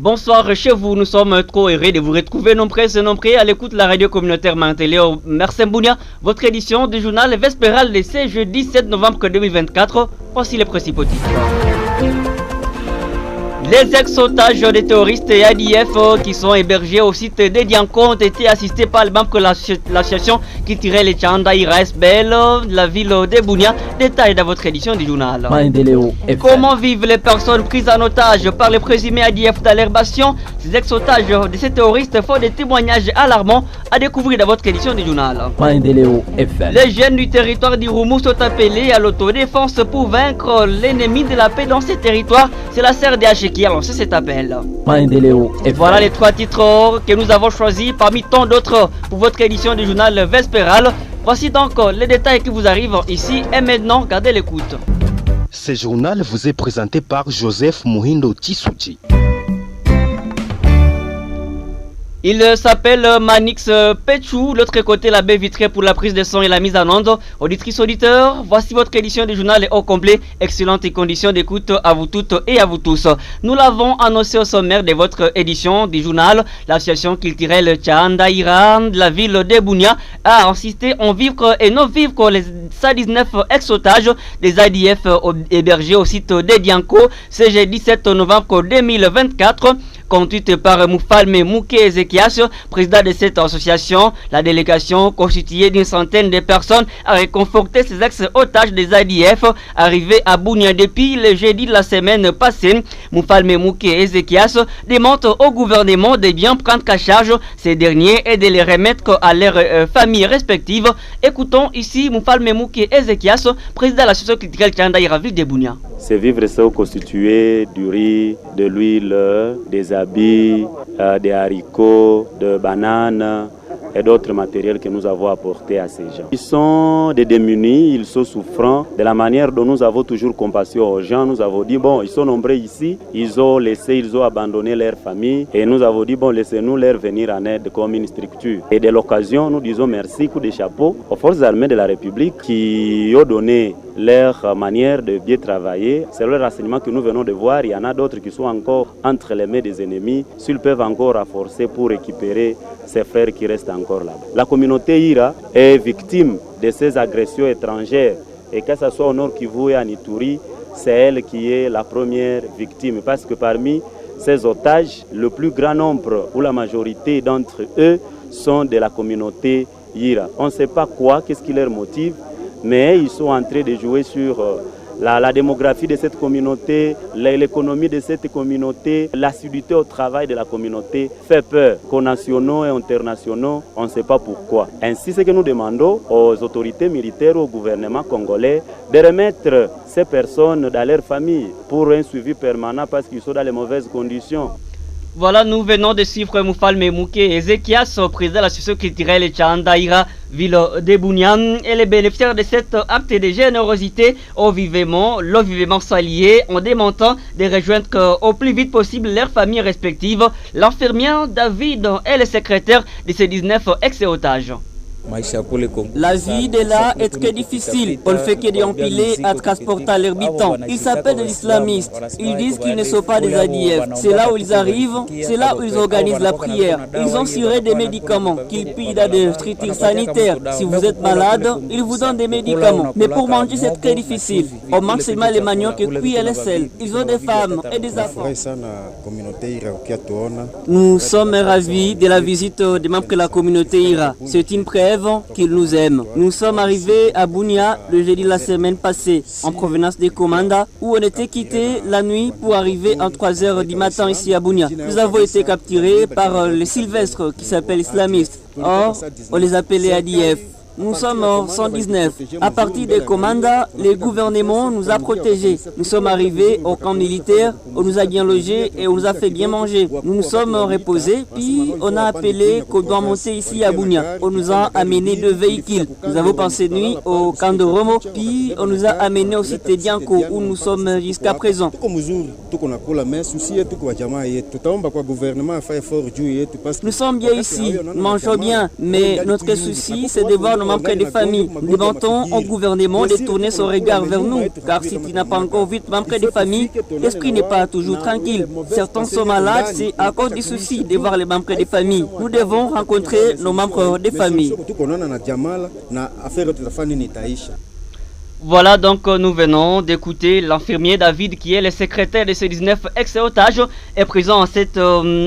Bonsoir chez vous, nous sommes trop heureux de vous retrouver nombreux à l'écoute de la radio communautaire Manteléo Mersembounia, votre édition du journal Vespéral de ce jeudi 7 novembre 2024. Voici les principaux titres. Les ex-otages des terroristes et ADF qui sont hébergés au site de Dianko ont été assistés par les membres de l'association qui tirait les Tchanda IRASBL de la ville de Bunia. Détail dans votre édition du journal. Comment vivent les personnes prises en otage par les présumés ADF d'Alherbation? Ces ex-otages de ces terroristes font des témoignages alarmants à découvrir dans votre édition du journal. Les jeunes du territoire d'Irumu sont appelés à l'autodéfense pour vaincre l'ennemi de la paix dans ces territoires. C'est la CRDH qui a lancé cet appel. Voilà les trois titres que nous avons choisis parmi tant d'autres pour votre édition du journal Vespéral. Voici donc les détails qui vous arrivent ici et maintenant, gardez l'écoute. Ce journal vous est présenté par Joseph Muhindo Tissouti. Il s'appelle Manix Pechou, l'autre côté la baie vitrée pour la prise de son et la mise en onde. Auditrices, auditeurs, voici votre édition du journal au complet. Excellentes conditions d'écoute à vous toutes et à vous tous. Nous l'avons annoncé au sommaire de votre édition du journal. L'association culturelle Tchanda Iran de la ville de Bunia a insisté en vivre et non vivre les 119 ex-otages des ADF hébergés au site de Dianko ce jeudi 7 novembre 2024. Conduite par Moufalme Mouke Ezekias, président de cette association. La délégation, constituée d'une centaine de personnes, a réconforté ces ex-otages des ADF arrivés à Bunia depuis le jeudi de la semaine passée. Moufalme Mouke Ezekias demande au gouvernement de bien prendre à charge ces derniers et de les remettre à leurs familles respectives. Écoutons ici Moufalme Mouke Ezekias, président de l'association culturelle Tchanda Iraville de Bunia. Ces vivres sont constitués du riz, de l'huile, des habits, des haricots, de bananes et d'autres matériels que nous avons apportés à ces gens. Ils sont des démunis, ils sont souffrants. De la manière dont nous avons toujours compassion aux gens, nous avons dit, bon, ils sont nombreux ici, ils ont abandonné leur famille et nous avons dit, bon, laissez-nous leur venir en aide comme une structure. Et de l'occasion, nous disons merci, coup de chapeau aux forces armées de la République qui ont donné leur manière de bien travailler. C'est le renseignement que nous venons de voir. Il y en a d'autres qui sont encore entre les mains des ennemis. S'ils peuvent encore renforcer pour récupérer ces frères qui restent encore là. La communauté Ira est victime de ces agressions étrangères. Et que ce soit au Nord Kivu et à Ituri, c'est elle qui est la première victime. Parce que parmi ces otages, le plus grand nombre ou la majorité d'entre eux sont de la communauté Ira. On ne sait pas quoi, qu'est-ce qui leur motive, mais ils sont en train de jouer sur la démographie de cette communauté, l'économie de cette communauté, l'assiduité au travail de la communauté fait peur qu'aux nationaux et internationaux, on ne sait pas pourquoi. Ainsi, ce que nous demandons aux autorités militaires, au gouvernement congolais, de remettre ces personnes dans leur famille pour un suivi permanent parce qu'ils sont dans les mauvaises conditions. Voilà, nous venons de suivre Moufalme Mouke Ezekias, président de l'association culturelle Tchanda Ira, ville de Bunyan. Et les bénéficiaires de cet acte de générosité l'ont vivement salué en démontant de rejoindre au plus vite possible leurs familles respectives. L'infirmière David est le secrétaire de ces 19 ex-otages. La vie de là est très difficile. On ne fait que d'empiler à transporter leurs habitants. Ils s'appellent des islamistes. Ils disent qu'ils ne sont pas des ADF. C'est là où ils arrivent, c'est là où ils organisent la prière. Ils ont suré des médicaments qu'ils pillent dans des structures sanitaires. Si vous êtes malade, ils vous donnent des médicaments. Mais pour manger, c'est très difficile. On mange seulement les maniocs cuits et les sels. Ils ont des femmes et des enfants. Nous sommes ravis de la visite des membres de la communauté Ira. C'est une preuve qu'ils nous aiment. Nous sommes arrivés à Bunia le jeudi de la semaine passée en provenance des Komanda où on était quittés la nuit pour arriver en 3h du matin ici à Bunia. Nous avons été capturés par les Sylvestres qui s'appellent islamistes. Or, on les appelait ADF. Nous sommes en 119. À partir des commandes, le gouvernement nous a protégés. Nous sommes arrivés au camp militaire, on nous a bien logés et on nous a fait bien manger. Nous nous sommes reposés, puis on a appelé qu'on doit monter ici à Bunia. On nous a amené 2 véhicules. Nous avons passé nuit au camp de Romo, puis on nous a amené au site de Dianko où nous sommes jusqu'à présent. Nous sommes bien ici, nous mangeons bien, mais notre souci c'est de voir nos nos membres des familles. Nous demandons au gouvernement de tourner son regard vers nous, car si tu n'as pas encore vu membres des familles, l'esprit n'est pas toujours tranquille. Certains sont malades, c'est à cause du souci de voir les membres des familles. Nous devons rencontrer nos membres des familles. Voilà donc nous venons d'écouter l'infirmier David qui est le secrétaire de ces 19 ex-otages est présent à cette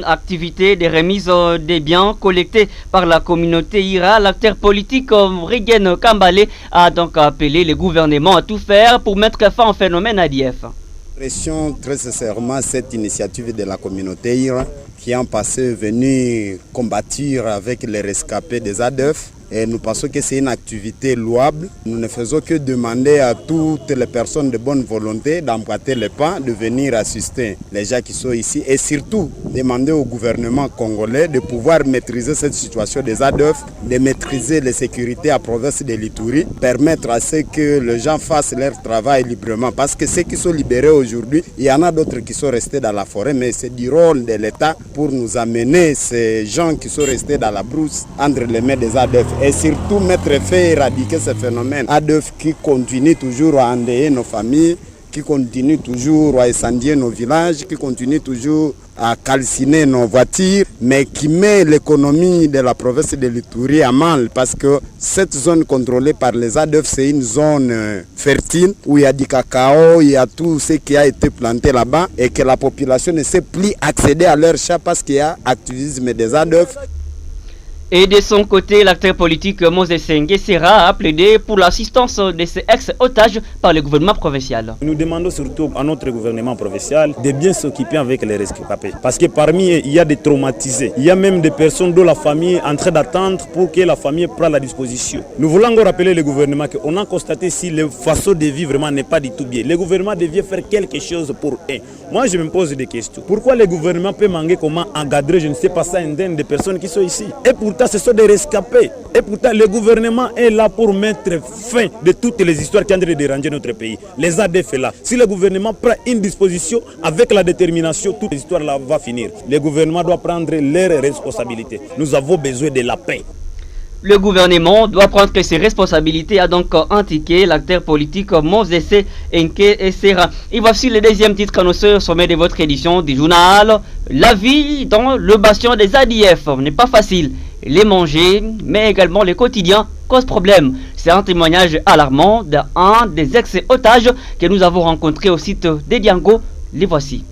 activité de remise des biens collectés par la communauté IRA. L'acteur politique Rigen Kambale a donc appelé le gouvernement à tout faire pour mettre fin au phénomène ADF. Pression très sincèrement cette initiative de la communauté IRA qui en passé est venue combattre avec les rescapés des ADF. Et nous pensons que c'est une activité louable. Nous ne faisons que demander à toutes les personnes de bonne volonté d'emboîter les pas, de venir assister les gens qui sont ici et surtout demander au gouvernement congolais de pouvoir maîtriser cette situation des ADF, de maîtriser les sécurités à province de l'Ituri, permettre à ce que les gens fassent leur travail librement. Parce que ceux qui sont libérés aujourd'hui, il y en a d'autres qui sont restés dans la forêt, mais c'est du rôle de l'État pour nous amener ces gens qui sont restés dans la brousse entre les mains des ADF. Et surtout mettre fin et éradiquer ce phénomène. ADF qui continue toujours à endeuiller nos familles, qui continue toujours à incendier nos villages, qui continue toujours à calciner nos voitures, mais qui met l'économie de la province de l'Ituri à mal parce que cette zone contrôlée par les ADF, c'est une zone fertile où il y a du cacao, il y a tout ce qui a été planté là-bas et que la population ne sait plus accéder à leurs champs parce qu'il y a activisme des ADF. Et de son côté, l'acteur politique Moses Nguessera a plaidé pour l'assistance de ces ex-otages par le gouvernement provincial. Nous demandons surtout à notre gouvernement provincial de bien s'occuper avec les rescapés. Parce que parmi eux, il y a des traumatisés. Il y a même des personnes dont la famille est en train d'attendre pour que la famille prenne la disposition. Nous voulons encore rappeler le gouvernement qu'on a constaté si la façon de vivre vraiment n'est pas du tout bien. Le gouvernement devait faire quelque chose pour eux. Moi, je me pose des questions. Pourquoi le gouvernement peut manquer comment encadrer, je ne sais pas ça, une dizaine de personnes qui sont ici? Et pourtant, ce sont des rescapés. Et pourtant, le gouvernement est là pour mettre fin de toutes les histoires qui ont déranger notre pays. Les ADF est là. Si le gouvernement prend une disposition avec la détermination, toutes les histoires là vont finir. Le gouvernement doit prendre leurs responsabilités. Nous avons besoin de la paix. Le gouvernement doit prendre ses responsabilités, a donc indiqué l'acteur politique Moses Nguessera. Et voici le deuxième titre annoncé au sommet de votre édition du journal. La vie dans le bastion des ADF n'est pas facile. Les manger, mais également les quotidiens cause problème. C'est un témoignage alarmant d'un des ex-otages que nous avons rencontré au site de Diango. Les voici.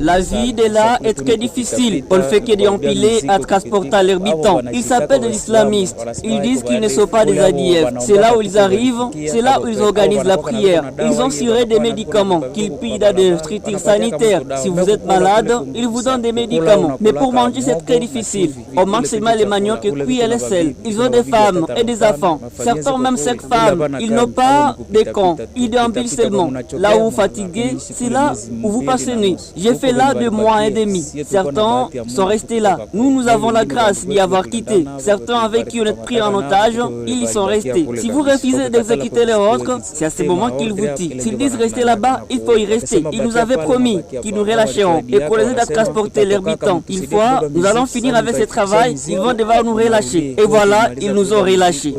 La vie de là est très difficile. On fait que des empilés à transporter leurs habitants. Ils s'appellent des islamistes. Ils disent qu'ils ne sont pas des ADF. C'est là où ils arrivent, c'est là où ils organisent la prière. Ils ont tiré des médicaments qu'ils pillent dans des structures sanitaires. Si vous êtes malade, ils vous donnent des médicaments. Mais pour manger, c'est très difficile. On mange seulement les maniocs cuits et les sels. Ils ont des femmes et des enfants. Certains, même 5 femmes, ils n'ont pas de camps. Ils déambulent seulement. Là où vous fatiguez, c'est là où vous passez nuit. J'ai fait là 2 mois et demi. Certains sont restés là. Nous avons la grâce d'y avoir quitté. Certains avec qui on est pris en otage, ils y sont restés. Si vous refusez d'exécuter les ordres, c'est à ce moment qu'ils vous tirent. S'ils disent rester là-bas, il faut y rester. Ils nous avaient promis qu'ils nous relâcheront et qu'on les aide à transporter leurs habitants. Une fois, nous allons finir avec ce travail, ils vont devoir nous relâcher. Et voilà, ils nous ont relâchés.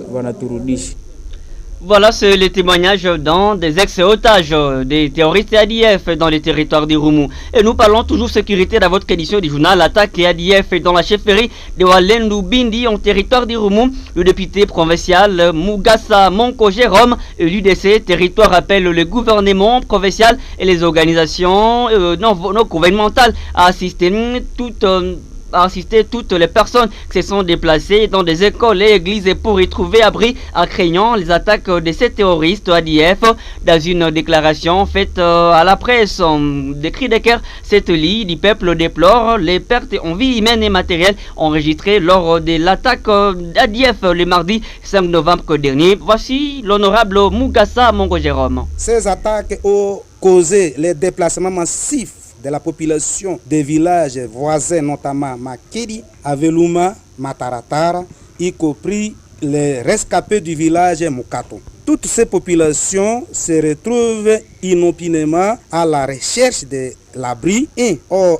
Voilà, c'est le témoignage d'un des ex-otages des terroristes ADF dans les territoires du Roumou. Et nous parlons toujours sécurité dans votre édition du journal Attaque et ADF dans la chefferie de Walendu Bindi en territoire du Roumou. Le député provincial Mugasa Monko Jérôme, l'UDC territoire, appelle le gouvernement provincial et les organisations non gouvernementales à assister toutes les personnes qui se sont déplacées dans des écoles et églises pour y trouver abri en craignant les attaques de ces terroristes ADF. Dans une déclaration faite à la presse, des cris de cœur, cette ligne du peuple déplore les pertes en vie humaine et matérielle enregistrées lors de l'attaque d'ADF le mardi 5 novembre dernier. Voici l'honorable Mugasa Mongo Jérôme. Ces attaques ont causé les déplacements massifs de la population des villages voisins, notamment Makedi, Aveluma, Mataratara, y compris les rescapés du village Mukato. Toutes ces populations se retrouvent inopinément à la recherche de l'abri et ont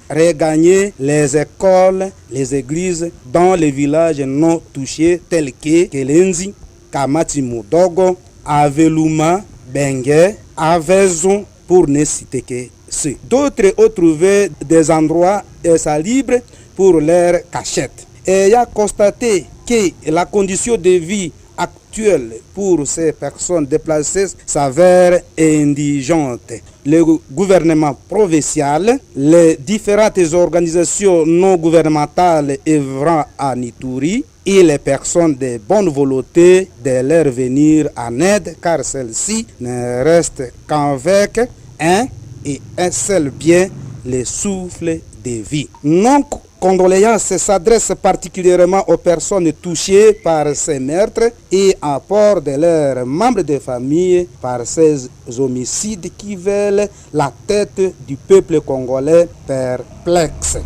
regagné les écoles, les églises dans les villages non touchés tels que Kelenzi, Kamati Mudogo, Aveluma, Bengue, Avezon, pour ne citer que ceux. D'autres ont trouvé des endroits salubres pour leur cachette. Et il a constaté que la condition de vie actuelle pour ces personnes déplacées s'avère indigente. Le gouvernement provincial, les différentes organisations non gouvernementales œuvrant à Nitouri et les personnes de bonne volonté de leur venir en aide, car celles-ci ne restent qu'avec un seul bien, le souffle de vie. Nos condoléances s'adressent particulièrement aux personnes touchées par ces meurtres et en port de leurs membres de famille par ces homicides qui veulent la tête du peuple congolais perplexe.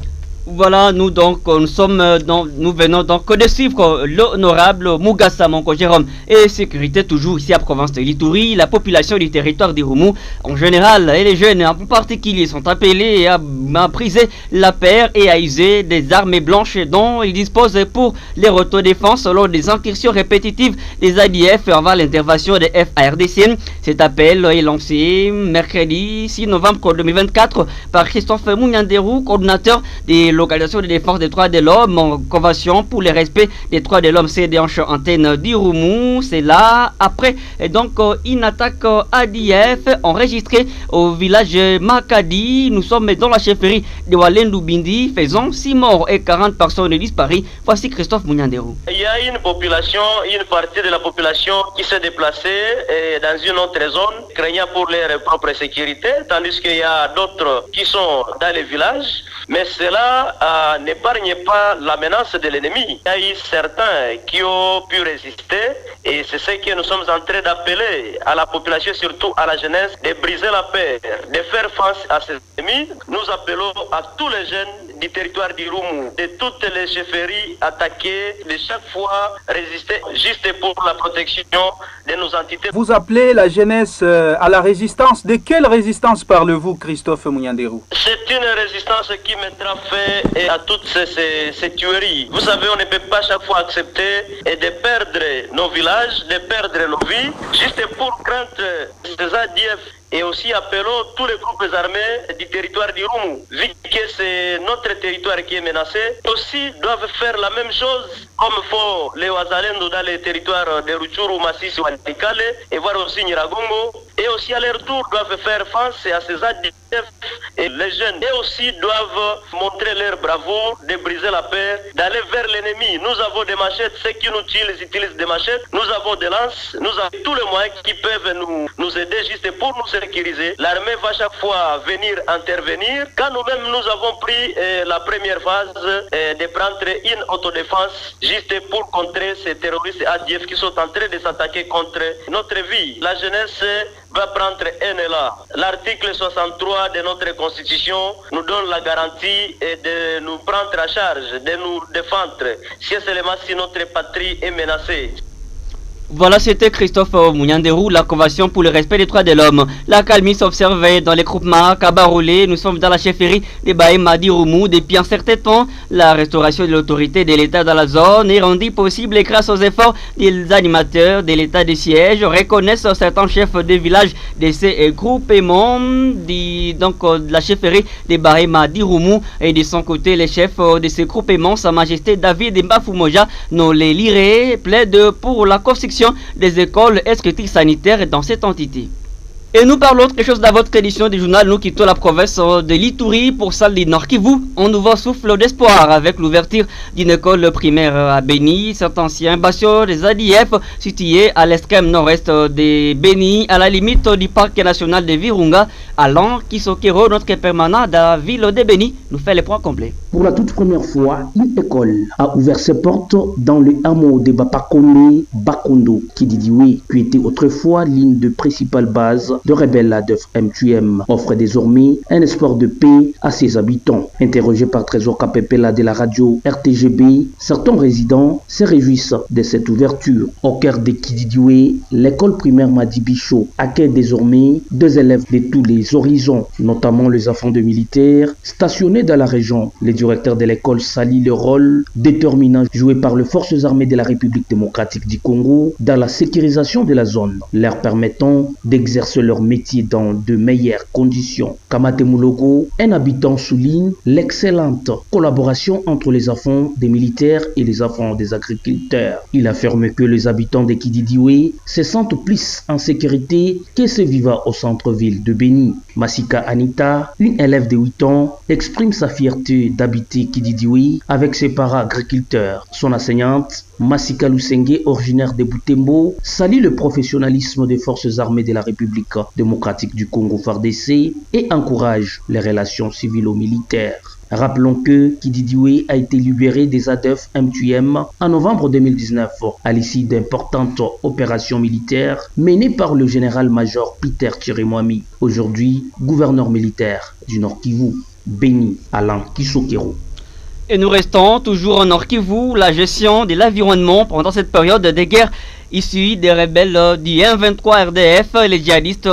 Voilà, nous venons donc de suivre l'honorable Mugasa Monko Jérôme et sécurité toujours ici à province de l'Ituri. La population du territoire d'Irumu en général et les jeunes en particulier sont appelés à briser la paire et à user des armes blanches dont ils disposent pour leur autodéfense lors des incursions répétitives des ADF avant l'intervention des FARDC. Cet appel est lancé mercredi 6 novembre 2024 par Christophe Mounianderou, coordinateur des localisation de défense des droits de l'homme en convention pour le respect des droits de l'homme CDH antenne d'Irumu. C'est là après donc une attaque ADF enregistrée au village Makadi. Nous sommes dans la chefferie de Walendu Bindi, faisant 6 morts et 40 personnes disparues. Voici Christophe Mounianderou. Il y a une partie de la population qui s'est déplacée dans une autre zone, craignant pour leur propre sécurité, tandis qu'il y a d'autres qui sont dans les villages. Mais cela n'épargne pas la menace de l'ennemi. Il y a eu certains qui ont pu résister et c'est ce que nous sommes en train d'appeler à la population, surtout à la jeunesse, de briser la paix, de faire face à ces ennemis. Nous appelons à tous les jeunes du territoire d'Irumu, de toutes les chefferies attaquées, de chaque fois résister juste pour la protection de nos entités. Vous appelez la jeunesse à la résistance. De quelle résistance parlez-vous, Christophe Mounianderou? C'est une résistance qui mettra fin à toutes ces tueries. Vous savez, on ne peut pas chaque fois accepter de perdre nos villages, de perdre nos vies, juste pour craindre ces ADF. Et aussi appelons tous les groupes armés du territoire d'Irumu, vu que c'est notre territoire qui est menacé, aussi doivent faire la même chose comme font les Wazalendo dans les territoires de Rutshuru, Masisi, Walikale et voir aussi Nyiragongo. Et aussi à leur tour doivent faire face à ces ADF. Et les jeunes et aussi doivent montrer leur bravoure, de briser la paix, d'aller vers l'ennemi. Nous avons des machettes, ceux qui nous tuent, ils utilisent des machettes. Nous avons des lances, nous avons tous les moyens qui peuvent nous aider juste pour nous sécuriser. L'armée va chaque fois venir intervenir. Quand nous-mêmes nous avons pris la première phase de prendre une autodéfense juste pour contrer ces terroristes ADF qui sont en train de s'attaquer contre notre vie. La jeunesse va prendre un élan. L'article 63 de notre Constitution nous donne la garantie de nous prendre à charge, de nous défendre, si seulement si notre patrie est menacée. Voilà, c'était Christophe Mounianderou, la Convention pour le respect des droits de l'homme. La calmie s'observait dans les groupements Kabarolé. Nous sommes dans la chefferie des Bahema d'Irumu. Depuis un certain temps, la restauration de l'autorité de l'État dans la zone est rendue possible grâce aux efforts des animateurs de l'État de siège. Reconnaissent certains chefs de village de ces groupements de la chefferie des Bahema d'Irumu. Et de son côté, les chefs de ces groupements, Sa Majesté David Mbafumoja, nous les lirez, plaide pour la construction des écoles et structures sanitaires dans cette entité. Et nous parlons autre chose dans votre édition du journal. Nous quittons la province de l'Ituri pour celle du Nord Kivu. Un nouveau souffle d'espoir avec l'ouverture d'une école primaire à Beni. Cet ancien bastion des ADF situé à l'extrême nord-est de Beni, à la limite du parc national de Virunga. Alain Kisokero, notre permanent de la ville de Beni, nous fait les points complets. Pour la toute première fois, une école a ouvert ses portes dans le hameau de Bapakone Bakondo, qui était autrefois l'une des principales bases de rebelles ADF M2M offre désormais un espoir de paix à ses habitants. Interrogé par Trésor Kapepela de la radio RTGB, certains résidents se réjouissent de cette ouverture. Au cœur de Kididioé, l'école primaire Madi Bichot accueille désormais 2 élèves de tous les horizons, notamment les enfants de militaires stationnés dans la région. Le directeur de l'école salue le rôle déterminant joué par les forces armées de la République démocratique du Congo dans la sécurisation de la zone, leur permettant d'exercer leur métier dans de meilleures conditions. Kamate Moulogo, un habitant, souligne l'excellente collaboration entre les enfants des militaires et les enfants des agriculteurs. Il affirme que les habitants de Kididioé se sentent plus en sécurité que ceux vivant au centre-ville de Béni. Masika Anita, une élève de 8 ans, exprime sa fierté d'habiter Kididioé avec ses parents agriculteurs. Son enseignante, Masika Lusenge, originaire de Butembo, salue le professionnalisme des forces armées de la République démocratique du Congo FARDC et encourage les relations civilo-militaires. Rappelons que Kididioé a été libéré des ADF M2M en novembre 2019 à l'issue d'importantes opérations militaires menées par le général-major Peter Chirimwami, aujourd'hui gouverneur militaire du Nord Kivu, Béni Alain Kisokero. Et nous restons toujours en Nord Kivu, la gestion de l'environnement pendant cette période de guerre issue des rebelles du M23 RDF, les djihadistes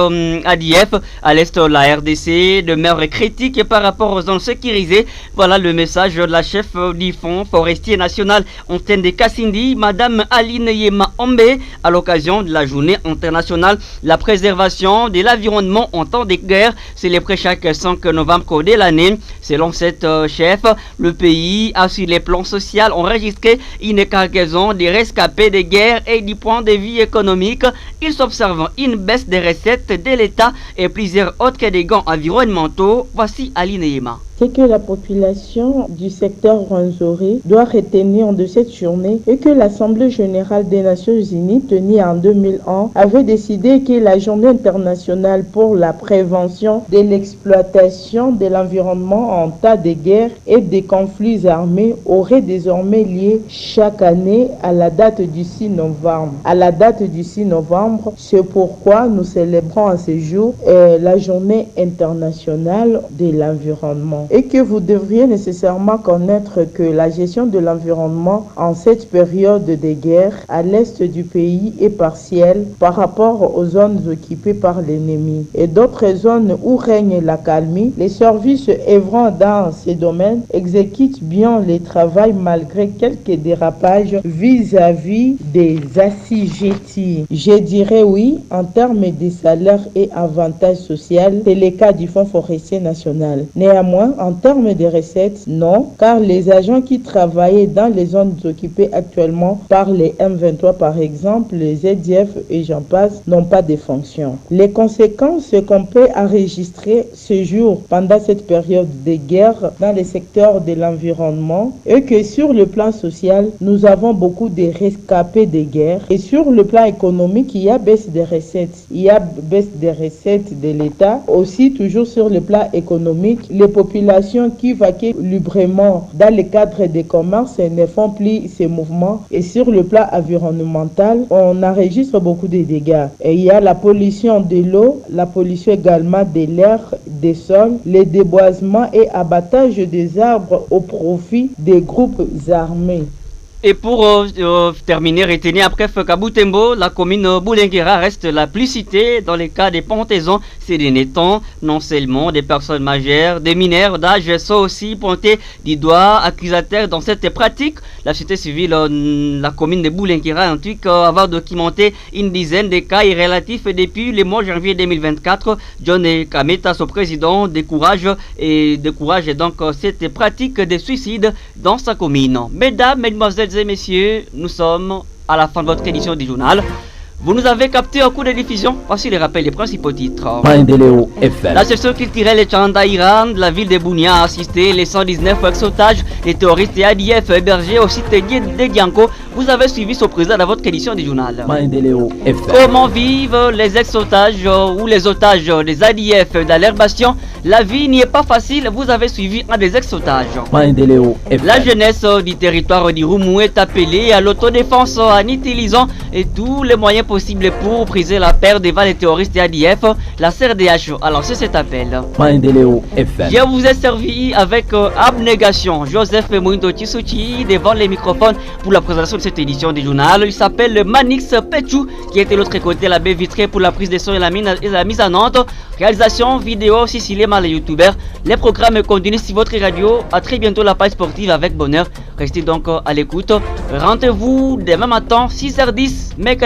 ADF à l'est de la RDC, demeure critique par rapport aux zones sécurisées. Voilà le message de la chef du Fonds forestier national Antenne de Kassindi, Madame Aline Yema Ombe, à l'occasion de la journée internationale la préservation de l'environnement en temps de guerre, célébrée chaque 5 novembre de l'année. Selon cette chef, le pays a sur les plans social enregistré une cargaison de rescapés de guerre et du point de vue économique. Il s'observe une baisse des recettes de l'État et plusieurs autres dégâts environnementaux. Voici Aline Yema. C'est que la population du secteur Rwenzori doit retenir de cette journée et que l'Assemblée générale des Nations Unies, tenue en 2001, avait décidé que la journée internationale pour la prévention de l'exploitation de l'environnement en temps de guerre et des conflits armés aurait désormais lieu chaque année à la date du 6 novembre. À la date du 6 novembre, c'est pourquoi nous célébrons à ce jour la journée internationale de l'environnement. Et que vous devriez nécessairement connaître que la gestion de l'environnement en cette période de guerre à l'est du pays est partielle par rapport aux zones occupées par l'ennemi. Et d'autres zones où règne l'accalmie, les services œuvrant dans ces domaines exécutent bien le travail malgré quelques dérapages vis-à-vis des assujettis. Je dirais oui, en termes de salaires et avantages sociaux, c'est le cas du Fonds forestier national. Néanmoins, en termes de recettes, non, car les agents qui travaillaient dans les zones occupées actuellement par les M23 par exemple, les ZDF et j'en passe, n'ont pas de fonction. Les conséquences qu'on peut enregistrer ce jour pendant cette période de guerre dans les secteurs de l'environnement est que sur le plan social, nous avons beaucoup de rescapés de guerre et sur le plan économique, il y a baisse des recettes. Il y a baisse des recettes de l'État. Aussi, toujours sur le plan économique, les populations qui vaquaient librement dans le cadre des commerces ne font plus ces mouvements. Et sur le plan environnemental, on enregistre beaucoup de dégâts. Et il y a la pollution de l'eau, la pollution également de l'air, des sols, les déboisements et abattage des arbres au profit des groupes armés. Et pour terminer, retenez après Kabutembo, la commune Boulenguera reste la plus citée dans les cas des pendaisons ces derniers temps. Non seulement des personnes majeures, des mineurs d'âge sont aussi pointés du doigt accusateurs dans cette pratique. La société civile, la commune de Boulenguera, en tout cas, avoir documenté une dizaine de cas relatifs depuis le mois de janvier 2024. John Kameta, son président, décourage donc cette pratique de suicide dans sa commune. Mesdames, mesdemoiselles et messieurs, nous sommes à la fin de votre édition du journal. Vous nous avez capté au cours de diffusion. Voici les rappels des principaux titres. La section culturelle Chandaïran de la ville de Bounia a assisté les 119 ex-otages des terroristes et ADF hébergés au site de Dianko. Vous avez suivi ce président dans votre édition du journal. Comment vivent les ex-otages ou les otages des ADF dans leur bastion? La vie n'y est pas facile. Vous avez suivi un des ex-otages. La jeunesse du territoire du Roumou est appelée à l'autodéfense en utilisant tous les moyens possible pour briser la paire devant les terroristes et ADF. La CRDH a lancé cet appel. Je vous ai servi avec abnégation Joseph Mouhindo Tshisekedi devant les microphones pour la présentation de cette édition du journal. Il s'appelle Manix Petchou qui était de l'autre côté la baie vitrée pour la prise de son et la mise en onde. Réalisation vidéo Sicilien mal les youtubeurs. Les programmes continuent sur votre radio. À très bientôt la page sportive avec bonheur. Restez donc à l'écoute. Rendez-vous demain matin 6h10. Mais